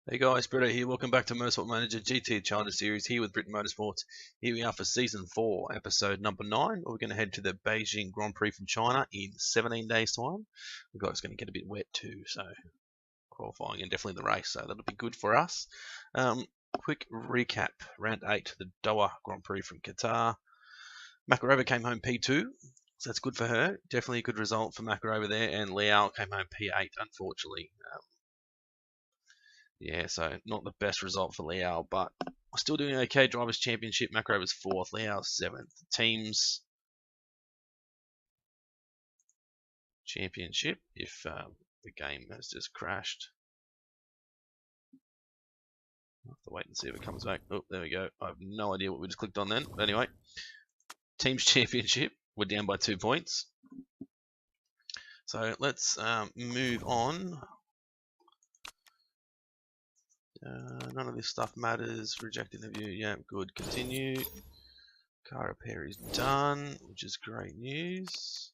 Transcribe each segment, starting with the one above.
Hey guys, Britton here. Welcome back to Motorsport Manager GT Challenger Series here with Britton Motorsport. Here we are for Season 4, Episode number 9. We're going to head to the Beijing Grand Prix from China in 17 days' time. We've got it's going to get a bit wet too, so qualifying and definitely the race, so that'll be good for us. Quick recap. Round 8, the Doha Grand Prix from Qatar. Makarova came home P2, so that's good for her. Definitely a good result for Makarova there, and Liao came home P8, unfortunately. Yeah, so not the best result for Liao, but still doing okay. Drivers' Championship, Macarova's 4th, Liao's 7th. Teams Championship, if the game has just crashed. I'll have to wait and see if it comes back. Oh, there we go. I have no idea what we just clicked on then. But anyway, Teams Championship, we're down by 2 points. So let's move on. None of this stuff matters. Reject interview. Yeah, good. Continue. Car repair is done, which is great news.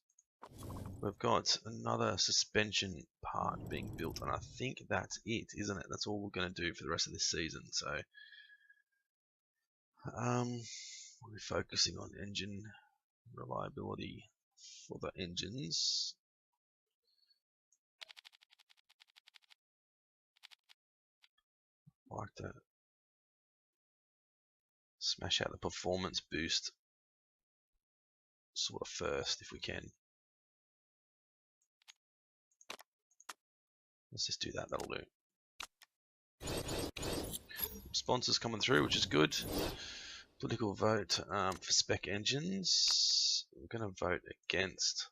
We've got another suspension part being built, and I think that's it, isn't it? That's all we're going to do for the rest of this season. So, we're focusing on engine reliability for the engines. I like to smash out the performance boost sort of first if we can. Let's just do that, that'll do. Sponsors coming through, which is good. Political vote for spec engines. We're going to vote against.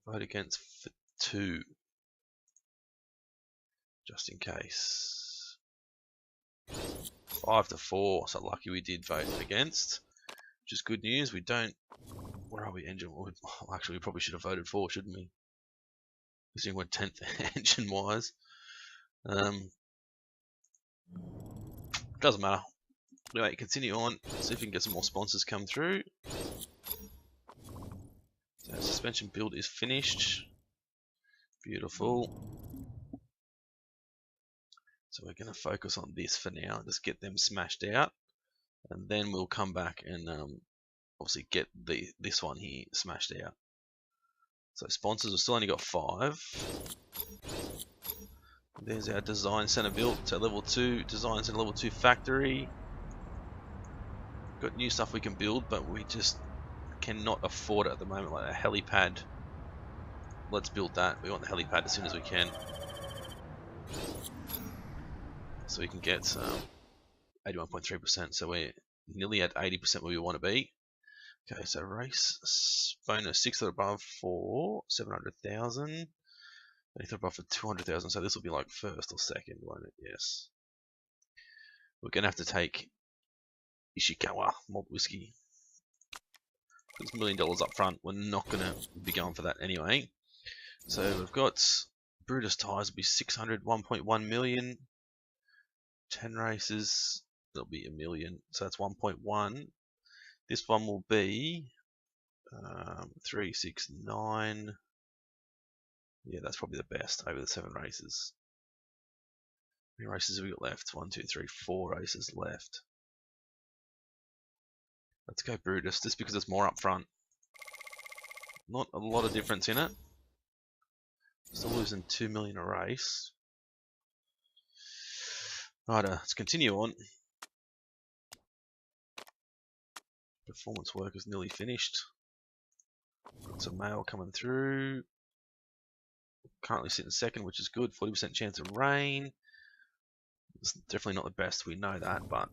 Vote against for 2. Just in case. 5-4, so lucky we did vote against, which is good news. We don't. Where are we? Engine. Well, actually, we probably should have voted for, shouldn't we? Because we're 10th engine wise. Doesn't matter. Anyway, continue on. See if we can get some more sponsors come through. So suspension build is finished. Beautiful. So we're going to focus on this for now. Just get them smashed out, and then we'll come back and obviously get this one here smashed out. So sponsors, we've still only got 5. There's our design center built. So level 2 design center, level 2 factory. Got new stuff we can build, but we just cannot afford it at the moment. Like a helipad. Let's build that. We want the helipad as soon as we can, so we can get 81.3%. So we're nearly at 80% where we want to be. Okay, so race bonus 6th or above for 700,000. 8th or above for 200,000. So this will be like 1st or 2nd, won't it? Yes. We're gonna have to take Ishikawa malt whiskey. It's $1 million up front. We're not gonna be going for that anyway. So we've got Brutus tires will be 600, 1.1 million. 10 races, that'll be $1 million. So that's 1.1. This one will be 369. Yeah, that's probably the best over the 7 races. How many races have we got left? 1, 2, 3, 4 races left. Let's go Brutus, just because it's more up front. Not a lot of difference in it. Still losing 2 million a race. Right, let's continue on. Performance work is nearly finished. Got some mail coming through. Currently sitting 2nd, which is good. 40% chance of rain. It's definitely not the best, we know that, but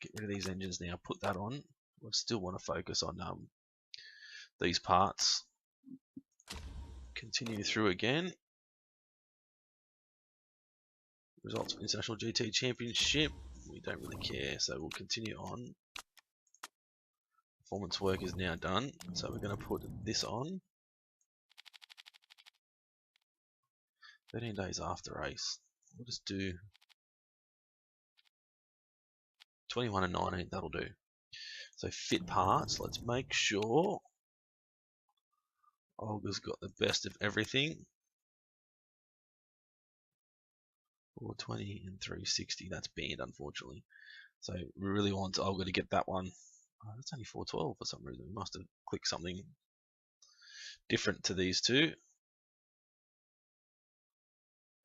get rid of these engines now, put that on. We still want to focus on these parts. Continue through again. Results of International GT Championship. We don't really care, so we'll continue on. Performance work is now done, so we're going to put this on. 13 days after race. We'll just do 21 and 19, that'll do. So fit parts, let's make sure Olga's got the best of everything. 420 and 360. That's banned, unfortunately. So we really want Olga to get that one. Oh, that's only 412 for some reason. We must have clicked something different to these two.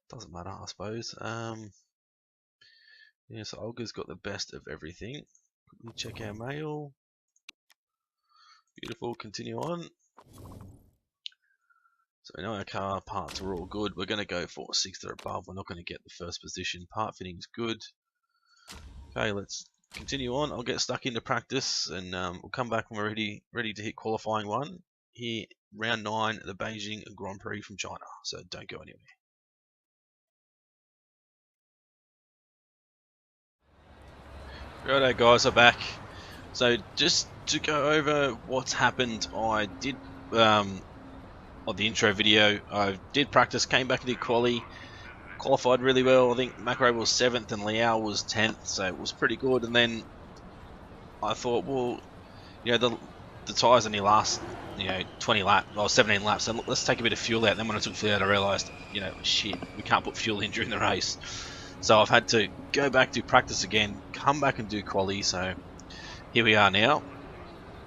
Doesn't matter, I suppose. Yeah, so Olga's got the best of everything. Quickly check our mail. Beautiful. Continue on. So we know our car parts are all good. We're going to go for 6th or above. We're not going to get the first position. Part fitting's good. Okay, let's continue on. I'll get stuck into practice, and we'll come back when we're ready to hit qualifying 1. Here, round 9 at the Beijing Grand Prix from China. So don't go anywhere. Righto, guys, are back. So just to go over what's happened, I did on the intro video, I did practice, came back and did qualified really well. I think Macro was 7th and Liao was 10th, so it was pretty good. And then I thought, well, you know, the tyres only last, 20 laps, or 17 laps, and let's take a bit of fuel out. Then when I took fuel out, I realised, shit, we can't put fuel in during the race. So I've had to go back to practice again, come back and do quali. So here we are now.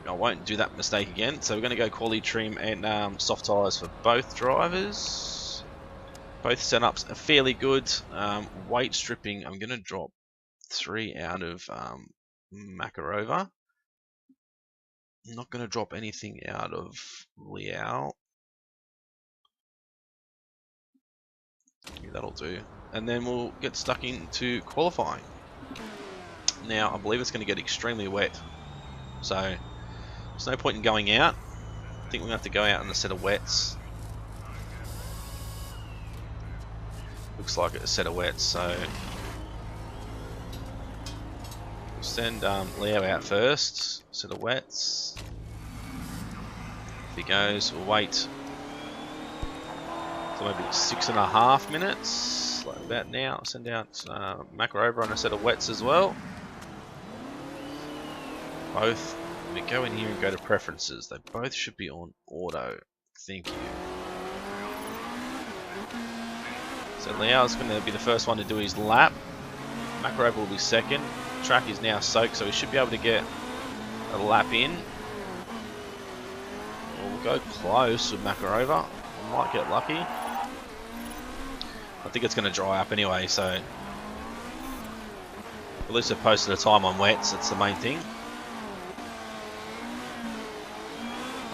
I won't do that mistake again. So we're going to go quali trim and soft tyres for both drivers. Both setups are fairly good. Weight stripping, I'm going to drop 3 out of Makarova. I'm not going to drop anything out of Liao. Yeah, that'll do. And then we'll get stuck into qualifying. Now, I believe it's going to get extremely wet. So, there's no point in going out. I think we're going to have to go out in a set of wets. Looks like a set of wets, so we'll send Leo out first. Set of wets. If he goes, we'll wait so maybe 6.5 minutes, like about now. I'll send out Makarova on a set of wets as well. Both, we go in here and go to preferences. They both should be on auto. Thank you. So Liao's going to be the first one to do his lap. Makarova will be second. Track is now soaked, so we should be able to get a lap in. We'll go close with Makarova. Might get lucky. I think it's going to dry up anyway, so at least they've posted a time on wets. That's the main thing.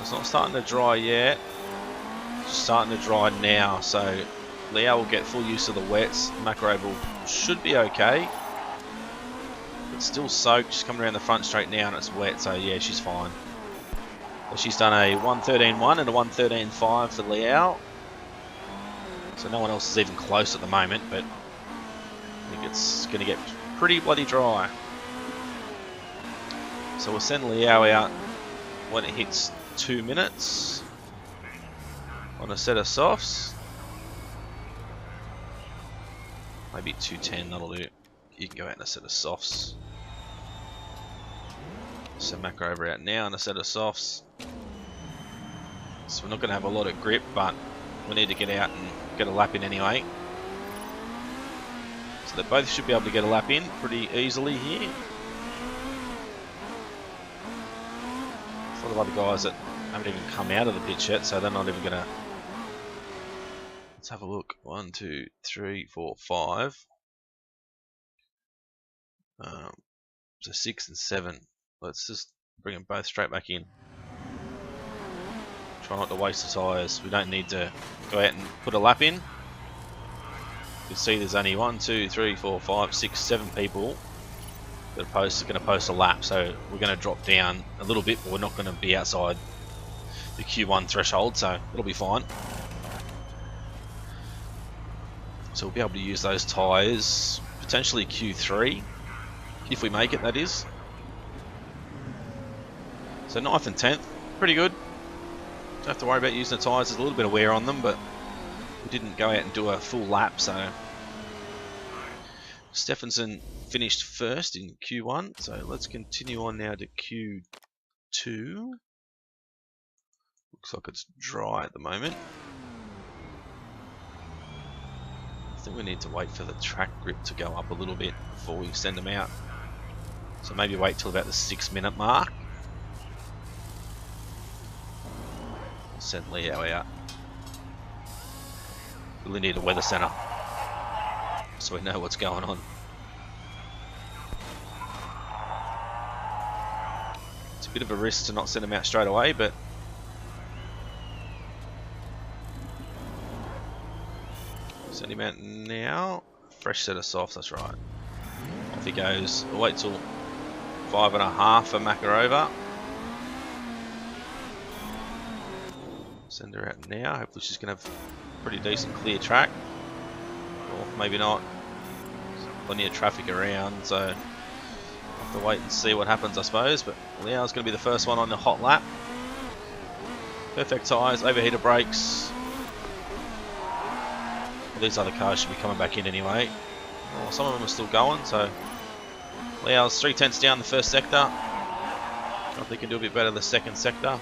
It's not starting to dry yet. It's starting to dry now, so Liao will get full use of the wets. Makarova should be okay. It's still soaked. She's coming around the front straight now and it's wet, so yeah, she's fine. So she's done a 1:13.1 and a 1:13.5 for Liao. So no one else is even close at the moment, but I think it's going to get pretty bloody dry. So we'll send Liao out when it hits 2 minutes on a set of softs. Maybe 2:10, that'll do. You can go out in a set of softs. So Makarova out now in a set of softs. So we're not going to have a lot of grip, but we need to get out and get a lap in anyway. So they both should be able to get a lap in pretty easily here. There's a lot of other guys that haven't even come out of the pit yet, so they're not even going to... Let's have a look. 1, 2, 3, 4, 5. So 6 and 7. Let's just bring them both straight back in. Try not to waste the tyres. We don't need to go out and put a lap in. You can see there's only 1, 2, 3, 4, 5, 6, 7 people that are going to post a lap. So we're going to drop down a little bit, but we're not going to be outside the Q1 threshold, so it'll be fine. So we'll be able to use those tyres, potentially Q3, if we make it, that is. So 9th and 10th, pretty good. Don't have to worry about using the tyres. There's a little bit of wear on them, but we didn't go out and do a full lap, so... Stephenson finished first in Q1, so let's continue on now to Q2. Looks like it's dry at the moment. I think we need to wait for the track grip to go up a little bit before we send them out. So maybe wait till about the 6-minute mark. Send Leo out. Really need a weather center so we know what's going on. It's a bit of a risk to not send him out straight away, but send him out now. Fresh set of softs, that's right. Off he goes. We'll wait till 5.5 for Makarova. Send her out now. Hopefully she's going to have a pretty decent clear track. Or maybe not. There's plenty of traffic around, so we'll have to wait and see what happens, I suppose. But Leo's going to be the first one on the hot lap. Perfect tyres, overheater brakes. Well, these other cars should be coming back in anyway. Well, some of them are still going, so Leo's 3/10 down the first sector. I think he can do a bit better the second sector.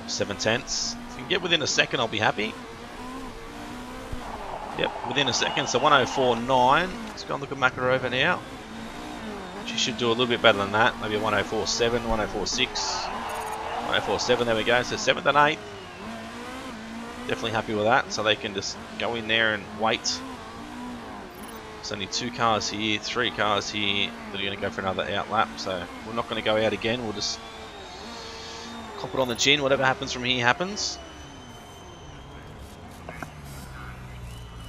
7/10. If we can get within a second, I'll be happy. Yep, within a second. So 104.9. Let's go and look at Makarova now. She should do a little bit better than that. Maybe a 104.7, 104.6, 104.7. There we go. So 7th and 8th. Definitely happy with that. So they can just go in there and wait. There's only 2 cars here, 3 cars here that are going to go for another out lap. So we're not going to go out again. We'll just cop it on the chin. Whatever happens from here happens.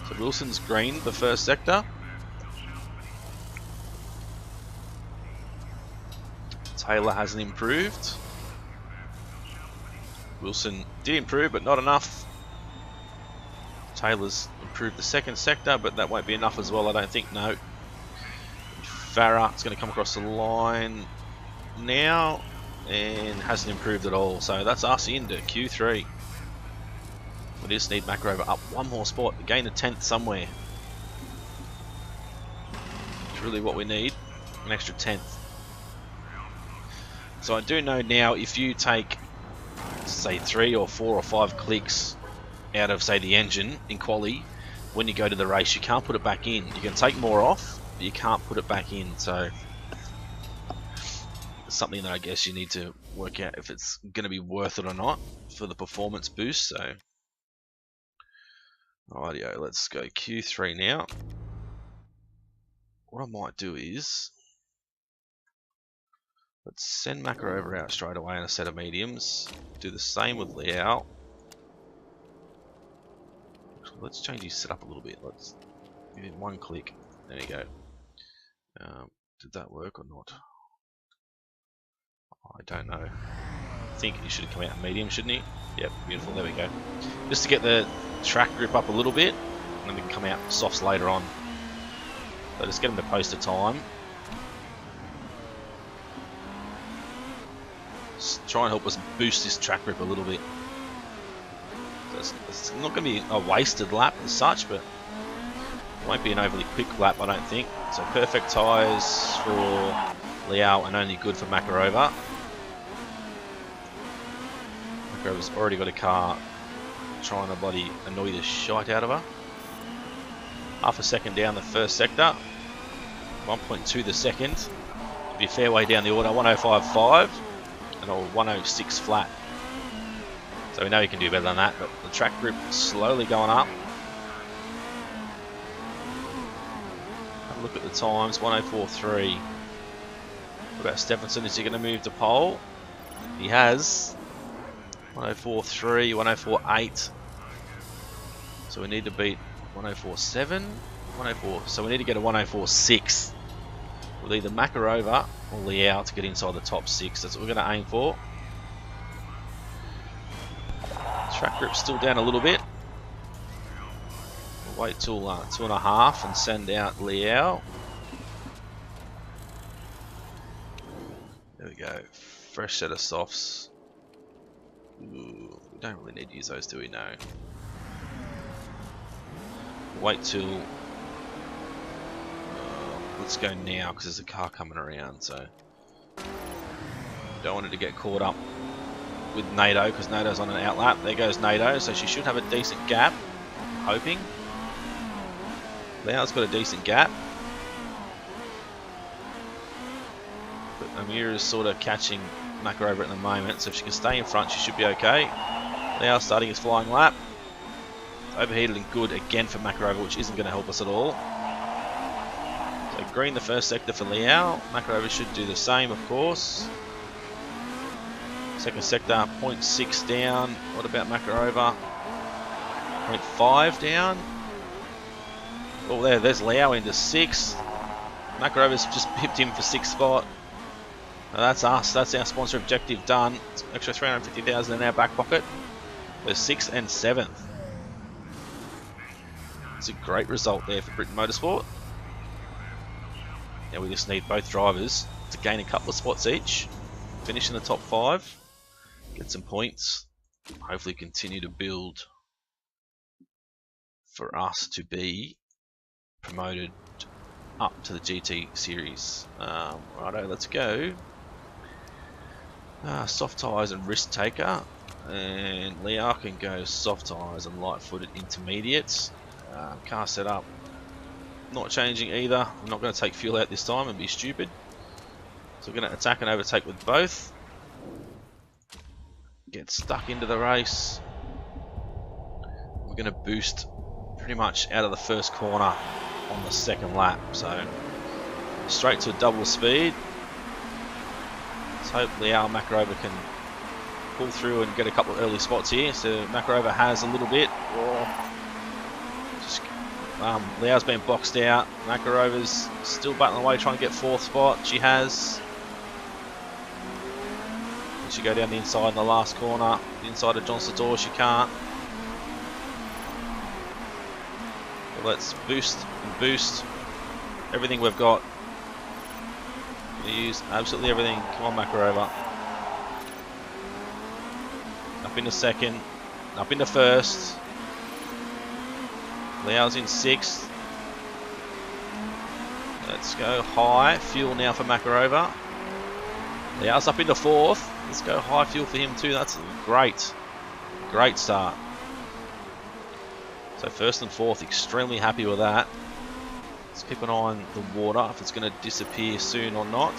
So Wilson's green the first sector. Taylor hasn't improved. Wilson did improve, but not enough. Taylor's improved the second sector, but that won't be enough as well, I don't think. No. Farah is going to come across the line now and hasn't improved at all. So that's us into Q3. We just need Makarova up one more spot, gain a 10th somewhere. It's really what we need, an extra 10th. So I do know now if you take, say, 3 or 4 or 5 clicks out of, say, the engine in quali, when you go to the race, you can't put it back in. You can take more off, but you can't put it back in. So it's something that I guess you need to work out if it's going to be worth it or not for the performance boost. So rightio, let's go Q3 now. What I might do is let's send Makarova out straight away in a set of mediums. Do the same with Liao. Let's change his setup a little bit. Let's give him 1 click. There you go. Did that work or not? I don't know. I think he should have come out in medium, shouldn't he? Yep, beautiful. There we go. Just to get the track grip up a little bit, and then we can come out softs later on. So just get him to post a time. Just try and help us boost this track grip a little bit. So it's not going to be a wasted lap as such, but it won't be an overly quick lap, I don't think. So perfect tyres for Liao and only good for Makarova. Makarova's already got a car trying to bloody annoy the shite out of her. Half a second down the first sector. 1.2 the second. Be a fair way down the order. 105.5 and a 106 flat. So we know he can do better than that, but the track grip is slowly going up. Have a look at the times. 104.3. What about Stephenson? Is he going to move to pole? He has. 104.3, 104.8. So we need to beat 104.7, 104. So we need to get a 104.6 with either Makarova or Liao to get inside the top 6. That's what we're going to aim for. Track grip's still down a little bit. We'll wait till 2.5 and send out Liao. There we go. Fresh set of softs. Ooh, we don't really need to use those, do we? No. Wait till let's go now because there's a car coming around, so don't want it to get caught up with NATO because NATO's on an outlap. There goes NATO, so she should have a decent gap. Hoping. Liao's got a decent gap. But Amira's sort of catching Makarova at the moment, so if she can stay in front, she should be okay. Liao starting his flying lap. Overheated and good again for Makarova, which isn't going to help us at all. So green the first sector for Liao. Makarova should do the same, of course. Second sector, 0.6 down. What about Makarova? 0.5 down. Oh, there's Liao into 6. Makarova's just pipped him for 6th spot. Now that's us. That's our sponsor objective done. It's an extra 350,000 in our back pocket. We're 6th and 7th. It's a great result there for Britton Motorsport. Now we just need both drivers to gain a couple of spots each, finish in the top 5, get some points, hopefully continue to build for us to be promoted up to the GT series. Righto, let's go. Soft tyres and risk taker, and Liao can go soft tyres and light footed intermediates. Car setup not changing either. I'm not going to take fuel out this time and be stupid, so we're going to attack and overtake with both. Get stuck into the race. We're going to boost pretty much out of the first corner on the second lap, so straight to a double speed. Let's hope Liao Makarova can pull through and get a couple of early spots here. So Makarova has a little bit. Liao's been boxed out. Makarova's still battling away trying to get 4th spot. She has. Can she go down the inside in the last corner? The inside of John Sator, she can't. Let's boost and boost everything we've got. We use absolutely everything. Come on, Makarova. Up into 2nd, up into 1st. Liao's in 6th. Let's go high fuel now for Makarova. Liao's up into 4th. Let's go high fuel for him too. That's great, great start. So 1st and 4th, extremely happy with that. Let's keep an eye on the water, if it's going to disappear soon or not.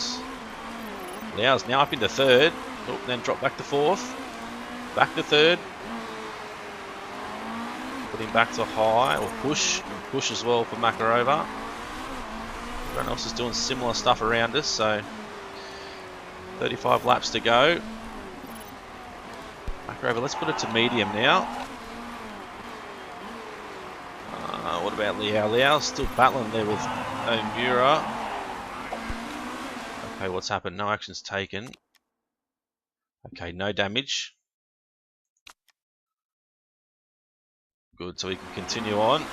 Liao's now up into 3rd. Oh, then drop back to 4th. Back to 3rd. Put him back to high, or push. And push as well for Makarova. Everyone else is doing similar stuff around us, so 35 laps to go. Makarova, let's put it to medium now. What about Liao? Liao's still battling there with Omura. Okay, what's happened? No actions taken. Okay, no damage. Good, so we can continue on. We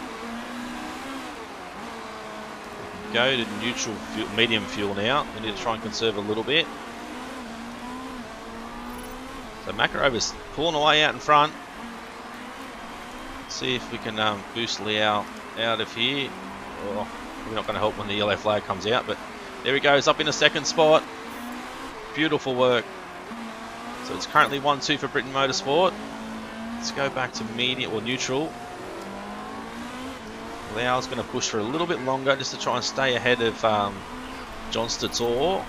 can go to neutral fuel, medium fuel now. We need to try and conserve a little bit. So Makarova's pulling away out in front. See if we can boost Liao out of here. Oh, we're not going to help when the yellow flag comes out, but there he goes, up in the 2nd spot. Beautiful work. So it's currently 1-2 for Britton Motorsport. Let's go back to medium or neutral. Liao's going to push for a little bit longer just to try and stay ahead of John Stator. So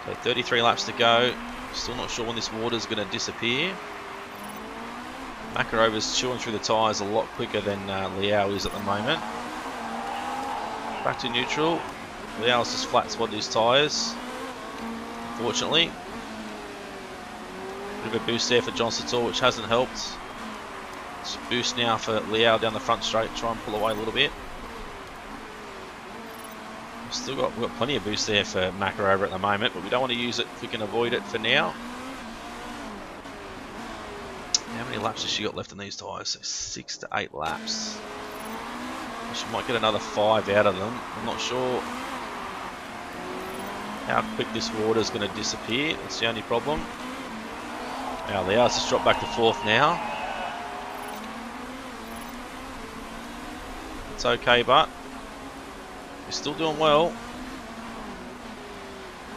33 laps to go. Still not sure when this water is going to disappear. Makarova's chewing through the tyres a lot quicker than Liao is at the moment. Back to neutral. Liao's just flat spotted his tyres, unfortunately. Bit of a boost there for John Sator, which hasn't helped. It's a boost now for Liao down the front straight, try and pull away a little bit. We've got plenty of boost there for Makarova at the moment, but we don't want to use it if we can avoid it for now. How many laps has she got left in these tyres? So 6 to 8 laps. She might get another 5 out of them. I'm not sure how quick this water is going to disappear. That's the only problem. Now Liao's just dropped back to 4th now. It's okay, but we're still doing well.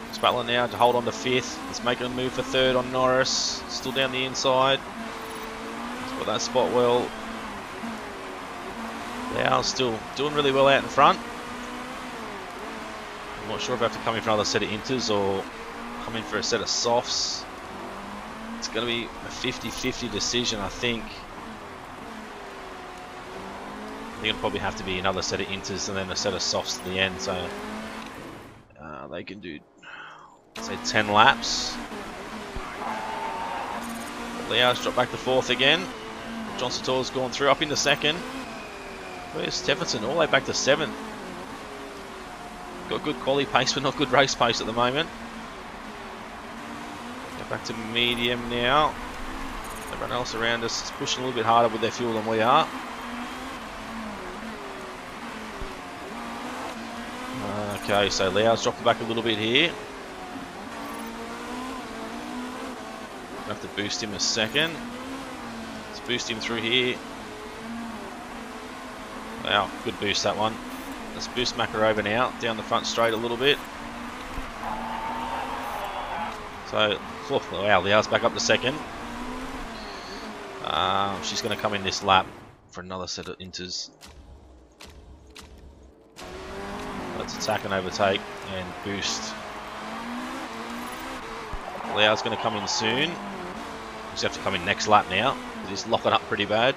Just Butler now to hold on to 5th. He's making a move for 3rd on Norris. Still down the inside. He's got that spot well. Lau's still doing really well out in front. I'm not sure if I have to come in for another set of inters or come in for a set of softs. It's going to be a 50-50 decision, I think. I think it'll probably have to be another set of inters and then a set of softs at the end. So they can do, say, 10 laps. Leo's dropped back to 4th again. John Sator's gone through up into 2nd. Where's Stephenson? All the way back to 7th. Got good quality pace, but not good race pace at the moment. Go back to medium now. Everyone else around us is pushing a little bit harder with their fuel than we are. Okay, so Lau's dropping back a little bit here. Have to boost him a second. Let's boost him through here. Wow, good boost that one. Let's boost Makarova now, down the front straight a little bit. So, wow, Lau's back up to 2nd. She's going to come in this lap for another set of inters. Let's attack and overtake and boost. Lau's going to come in soon. Just have to come in next lap now, because he's locking up pretty bad.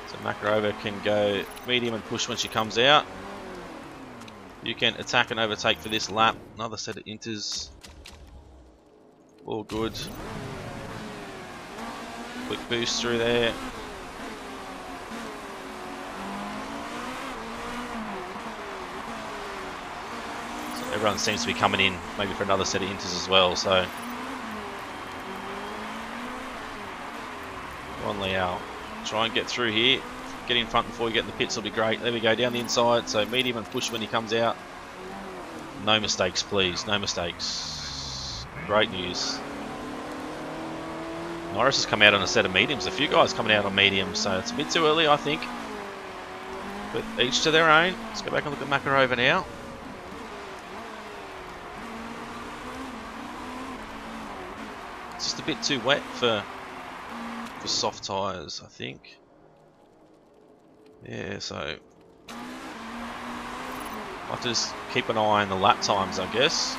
So Makarova can go medium and push when she comes out. You can attack and overtake for this lap. Another set of inters. All good. Quick boost through there. Everyone seems to be coming in maybe for another set of inters as well, so come on Lau, try and get through here, get in front before you get in the pits will be great. There we go, down the inside, so medium and push when he comes out. No mistakes please, no mistakes. Great news. Norris has come out on a set of mediums, a few guys coming out on mediums, so it's a bit too early I think, but each to their own. Let's go back and look at Makarova now. Just a bit too wet for soft tyres, I think. Yeah, so I'll have to just keep an eye on the lap times, I guess.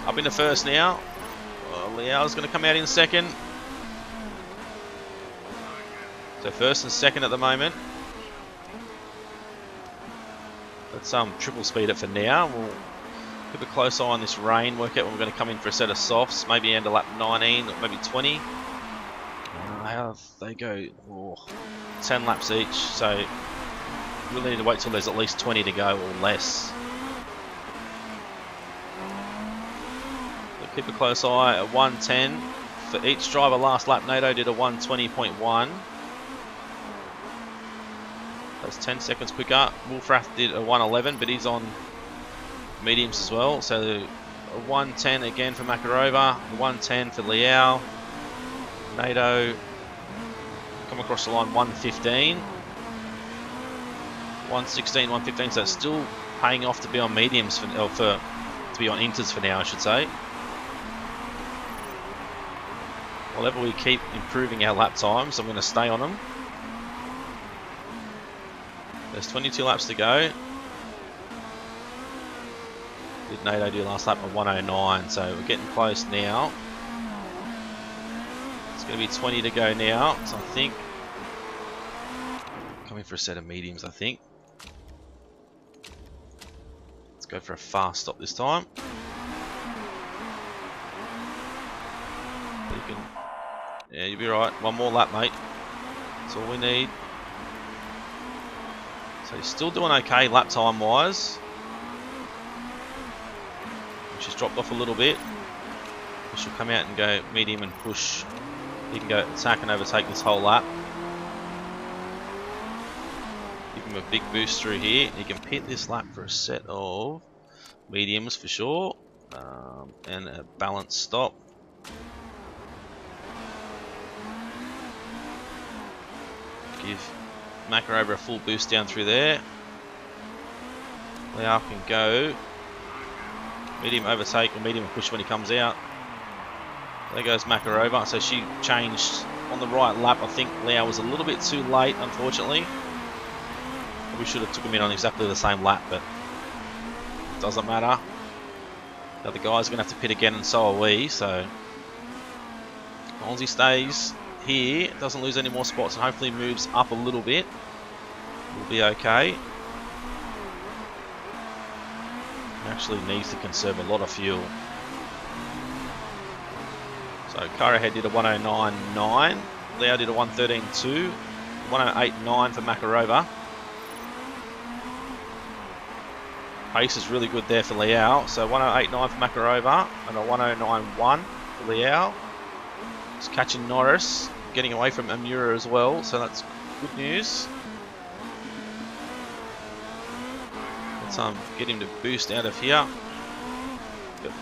Up into 1st now. Liao's going to come out in 2nd. So 1st and 2nd at the moment. Let's triple speed it for now. We'll keep a close eye on this rain, work out when we're going to come in for a set of softs, maybe end of lap 19 or maybe 20. How they go? 10 laps each, so we'll need to wait till there's at least 20 to go or less. So keep a close eye at 110 for each driver. Last lap NATO did a 120.1. That's 10 seconds quicker. Wolfrath did a 111, but he's on mediums as well, so a 110 again for Makarova, a 110 for Liao. NATO come across the line 115, 116, 115, so it's still paying off to be on mediums to be on inters for now, I should say. Whenever we keep improving our lap times, I'm going to stay on them. There's 22 laps to go. Did NATO do last lap of 109, so we're getting close now. It's going to be 20 to go now, so I think coming for a set of mediums, I think. Let's go for a fast stop this time. You can, yeah, you'll be right. One more lap, mate. That's all we need. So he's still doing okay lap time wise. She's dropped off a little bit. She'll come out and go medium and push. He can go attack and overtake this whole lap. Give him a big boost through here. He can pit this lap for a set of mediums for sure. And a balanced stop. Give Macca over a full boost down through there. Liao can go. Medium overtake or medium push when he comes out. There goes Macca over. So she changed on the right lap. I think Liao was a little bit too late, unfortunately. We should have took him in on exactly the same lap, but it doesn't matter. The other guys are going to have to pit again, and so are we. So as long as he stays here, doesn't lose any more spots, and hopefully moves up a little bit, we'll be okay. He actually needs to conserve a lot of fuel. So car ahead did a 109.9, Liao did a 113.2, 108.9 for Makarova. Pace is really good there for Liao. So 108.9 for Makarova and a 109.1 for Liao. He's catching Norris, getting away from Amura as well, so that's good news. Let's get him to boost out of here. Got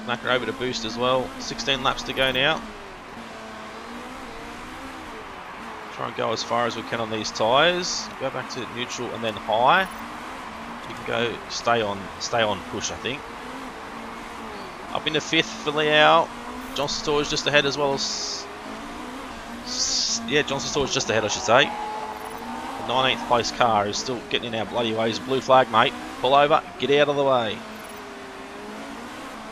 Makarova to boost as well. 16 laps to go now. Try and go as far as we can on these tyres. Go back to neutral and then high. You can go stay on push, I think. Up into 5th for Liao. Johnston Store is just ahead as well as... Yeah, Johnston Store is just ahead, I should say. The 19th place car is still getting in our bloody ways. Blue flag, mate. Pull over, get out of the way.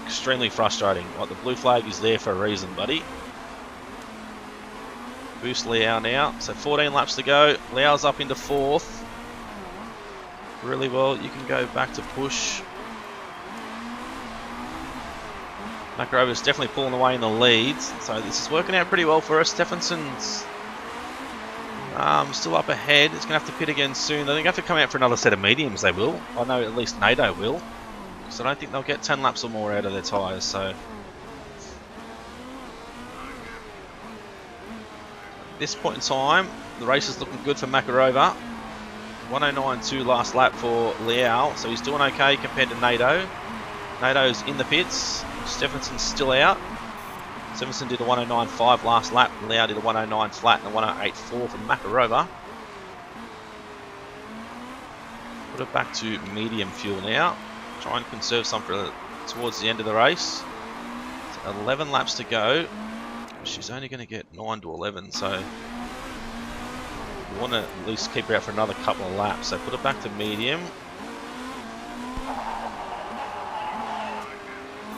Extremely frustrating. Like, the blue flag is there for a reason, buddy. Boost Liao now. So 14 laps to go. Liao's up into 4th. Really well. You can go back to push. Makarova's definitely pulling away in the lead, so this is working out pretty well for us. Stephenson's still up ahead. It's going to have to pit again soon. They're going to have to come out for another set of mediums, they will. I know at least NATO will. So I don't think they'll get 10 laps or more out of their tyres. So at this point in time, the race is looking good for Makarova. 109.2 last lap for Liao, so he's doing okay compared to NATO. NATO's in the pits. Stephenson's still out. Stephenson did a 109.5 last lap. Liao did a 109 flat and a 108.4 from Makarova. Put it back to medium fuel now. Try and conserve some for towards the end of the race. So 11 laps to go. She's only going to get 9 to 11, so we want to at least keep her out for another couple of laps. So put it back to medium.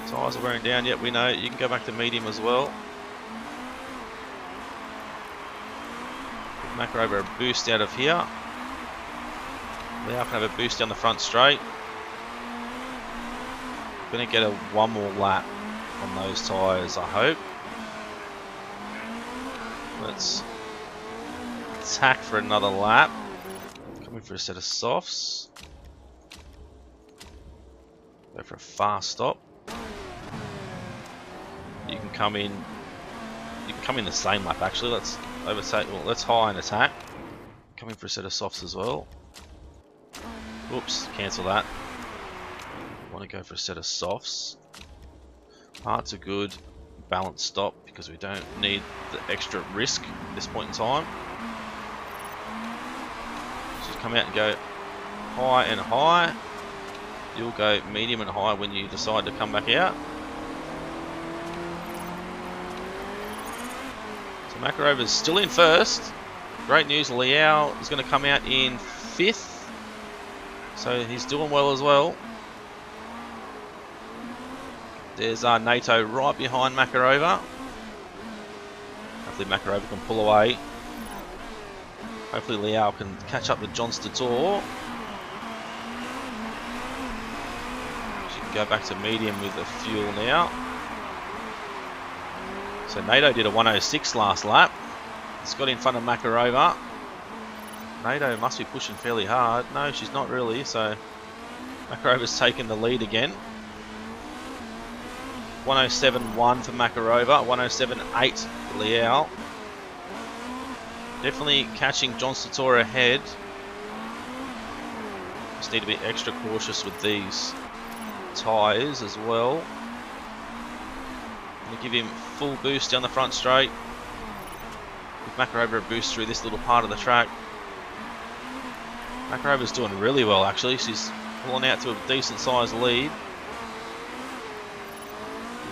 Tyres are wearing down yet, we know. You can go back to medium as well. Give Makarova a boost out of here. Liao can have a boost down the front straight. Going to get one more lap on those tyres, I hope. Let's attack for another lap. Coming for a set of softs. Go for a fast stop. You can come in. You can come in the same lap actually. Let's overtake. Well, let's high and attack. Coming for a set of softs as well. Oops, cancel that. Want to go for a set of softs. Parts are good. Balance stop because we don't need the extra risk at this point in time. Just come out and go high and high. You'll go medium and high when you decide to come back out. So Makarova's still in first. Great news, Liao is going to come out in 5th. So he's doing well as well. There's NATO right behind Makarova. Hopefully Makarova can pull away. Hopefully Liao can catch up with Johnston Tour. She can go back to medium with the fuel now. So NATO did a 106 last lap. It's got in front of Makarova. NATO must be pushing fairly hard. No, she's not really. So Makarova's taken the lead again. 107.1 for Makarova, 107.8 for Liao. Definitely catching Johnston Tour ahead. Just need to be extra cautious with these tyres as well. I'm going to give him full boost down the front straight. Give Makarova a boost through this little part of the track. Makarova's doing really well, actually. She's pulling out to a decent sized lead.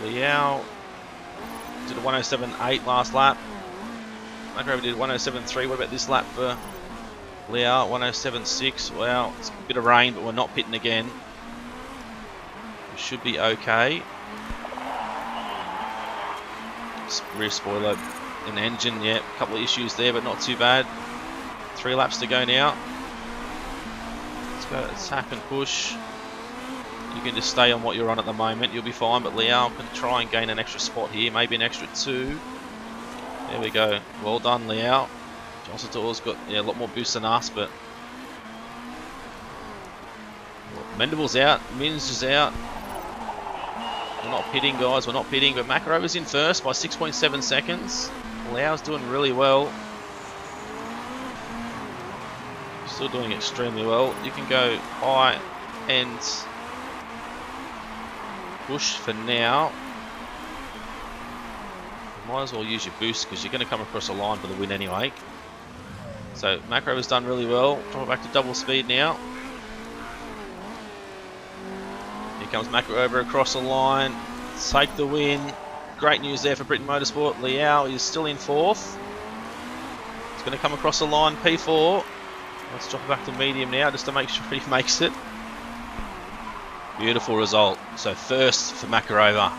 Liao did a 107.8 last lap. Makarova did 107.3. What about this lap for Liao? 107.6. Wow, it's a bit of rain, but we're not pitting again. We should be okay. Rear spoiler and engine, yeah, a couple of issues there, but not too bad. 3 laps to go now. Let's go attack and push. You can just stay on what you're on at the moment, you'll be fine, but Liao can try and gain an extra spot here, maybe an extra 2. There we go. Well done, Liao. Jossator's got a lot more boost than us, but Mendable's out, Mins is out. We're not pitting, guys, we're not pitting, but Makarova's in first by 6.7 seconds. Liao's doing really well. Still doing extremely well. You can go high and push for now. You might as well use your boost because you're going to come across a line for the win anyway. So Makarova's done really well. Drop it back to double speed now. Here comes Makarova across the line. Take the win. Great news there for Britton Motorsport. Liao is still in 4th. He's going to come across the line, P4. Let's drop it back to medium now just to make sure he makes it. Beautiful result. So first for Makarova,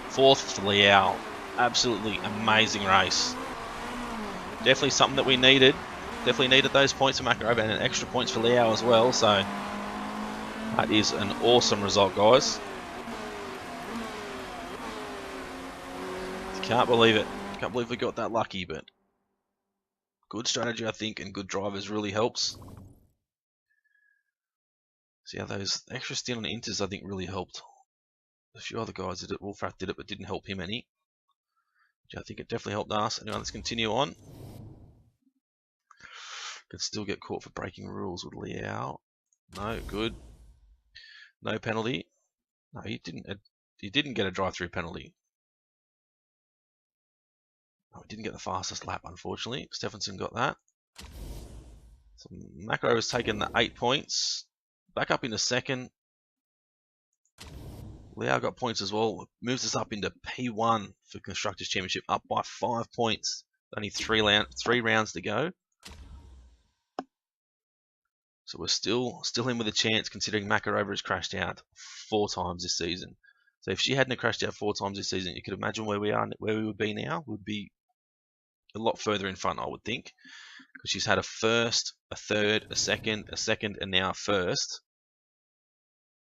4th for Liao. Absolutely amazing race. Definitely something that we needed. Definitely needed those points for Makarova and extra points for Liao as well. So that is an awesome result, guys. Can't believe it. Can't believe we got that lucky, but good strategy, I think, and good drivers really helps. See how those extra stint on the inters, I think, really helped. A few other guys did it. Wolfrath did it, but didn't help him any. Which I think it definitely helped us. Anyway, let's continue on. Could still get caught for breaking rules with Liao. No, good. No penalty. No, he didn't. He didn't get a drive-through penalty. Oh, he didn't get the fastest lap, unfortunately. Stephenson got that. So Makarova's taken the 8 points. Back up into 2nd. Liao got points as well. Moves us up into P1 for Constructors' Championship, up by 5 points. Only 3 rounds to go. So we're still in with a chance, considering Makarova has crashed out 4 times this season. So if she hadn't crashed out 4 times this season, you could imagine where we would be now. We'd be a lot further in front, I would think, because she's had a first, a third, a second, and now a first.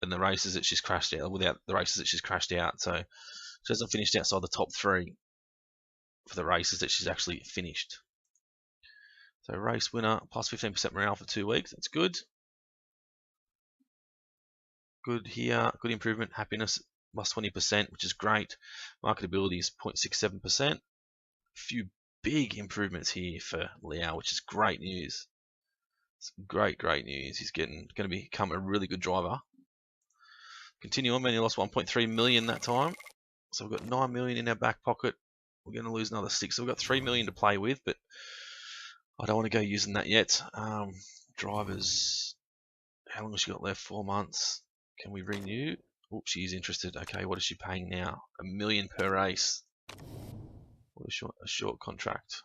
And the races that she's crashed out, without the races that she's crashed out, so she hasn't finished outside the top 3 for the races that she's actually finished. So race winner, plus 15% morale for 2 weeks. That's good. Good here. Good improvement. Happiness plus 20%, which is great. Marketability is 0.67%. A few big improvements here for Liao, which is great news. It's great news. He's going to become a really good driver. Continue on. He lost 1.3 million that time. So we've got 9 million in our back pocket. We're going to lose another 6. So we've got 3 million to play with, but I don't want to go using that yet. Drivers, how long has she got left? 4 months. Can we renew? Oh, she's interested. Okay, what is she paying now? $1 million per race. What a short contract.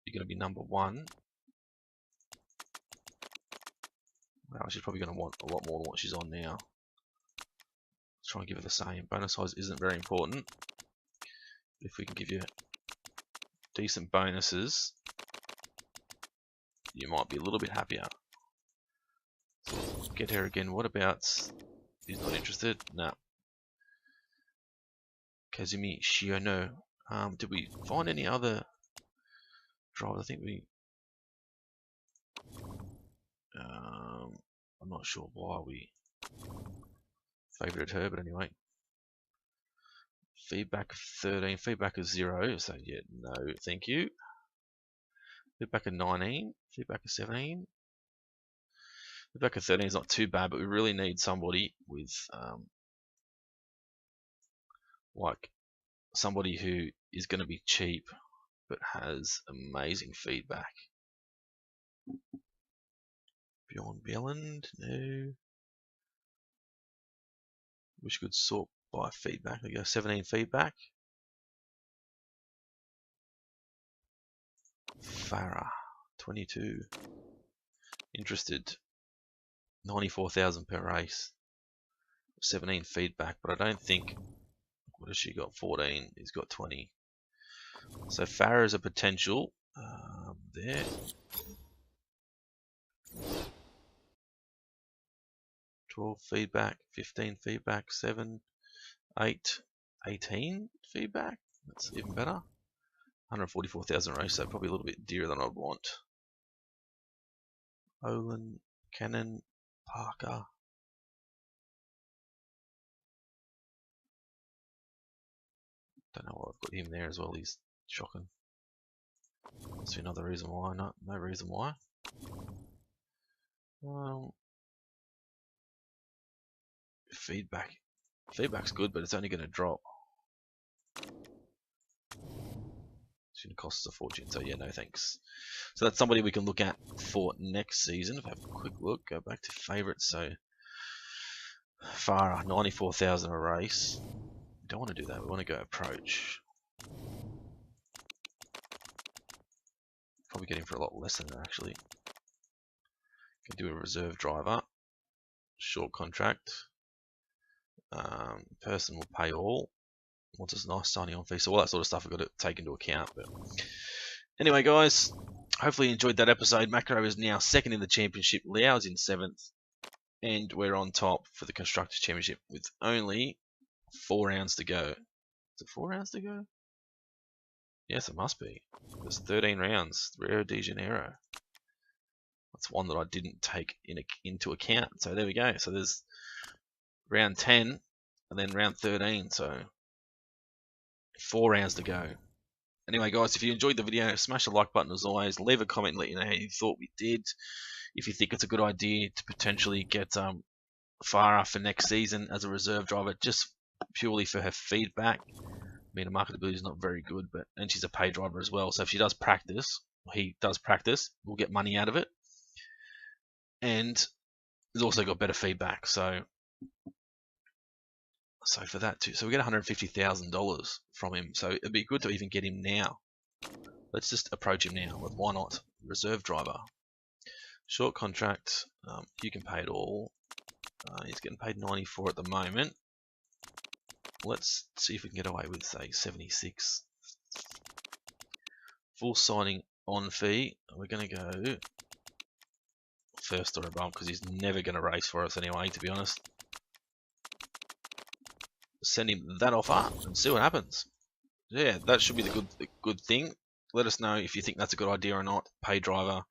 You're going to be number 1. Wow, she's probably going to want a lot more than what she's on now. Let's try and give her the same. Bonus size isn't very important. But if we can give you decent bonuses, you might be a little bit happier. Get her again. What about... He's not interested? No. Kazumi Shiono. Did we find any other drivers? I think we... I'm not sure why we favoured her, but anyway. Feedback of 13. Feedback of 0. So yeah, no, thank you. Feedback of 19. Feedback of 17. Feedback of 13 is not too bad, but we really need somebody with like somebody who is going to be cheap but has amazing feedback. Bjorn Bjelland, no. Wish we could sort by feedback. We go 17 feedback. Farah, 22. Interested. 94,000 per race. 17 feedback, but I don't think. What has she got? 14. He's got 20. So Farah is a potential. There. 12 feedback, 15 feedback, 7, 8, 18 feedback. That's even better. 144,000 race, so probably a little bit dearer than I'd want. Olin, Cannon, Parker. Don't know why I've got him there as well. He's shocking. Must be another reason why. No reason why. Feedback. Feedback's good, but it's only going to drop. It's going to cost us a fortune, so yeah, no thanks. So that's somebody we can look at for next season. If I have a quick look, go back to favourites. So Farah, 94,000 a race. We don't want to do that. We want to go approach. Probably get him for a lot less than that, actually. Can do a reserve driver. Short contract. Person will pay all. Wants us a nice signing on fee. So all that sort of stuff we've got to take into account. But anyway, guys, hopefully you enjoyed that episode. Macro is now second in the championship. Liao's in 7th. And we're on top for the Constructors' Championship with only 4 rounds to go. Is it 4 rounds to go? Yes, it must be. There's 13 rounds. Rio de Janeiro. That's one that I didn't take into account. So there we go. So there's round 10 and then round 13. So 4 rounds to go. Anyway, guys, if you enjoyed the video, smash the like button as always. Leave a comment and let you know how you thought we did. If you think it's a good idea to potentially get Farah for next season as a reserve driver, just purely for her feedback. I mean, her marketability is not very good, and she's a paid driver as well. So if she does practice, or he does practice, we'll get money out of it. And he's also got better feedback. So for that too. So we get $150,000 from him. So it'd be good to even get him now. Let's just approach him now. Why not? Reserve driver. Short contract. You can pay it all. He's getting paid 94 at the moment. Let's see if we can get away with, say, 76. Full signing on fee. We're going to go first or above because he's never going to race for us anyway, to be honest. Send him that offer and see what happens. Yeah, that should be the good thing. Let us know if you think that's a good idea or not. Paid driver,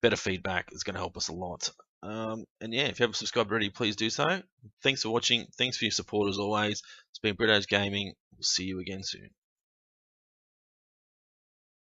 better feedback is going to help us a lot. And yeah, if you haven't subscribed already, please do so. Thanks for watching. Thanks for your support as always. It's been Britto's Gaming. We'll see you again soon.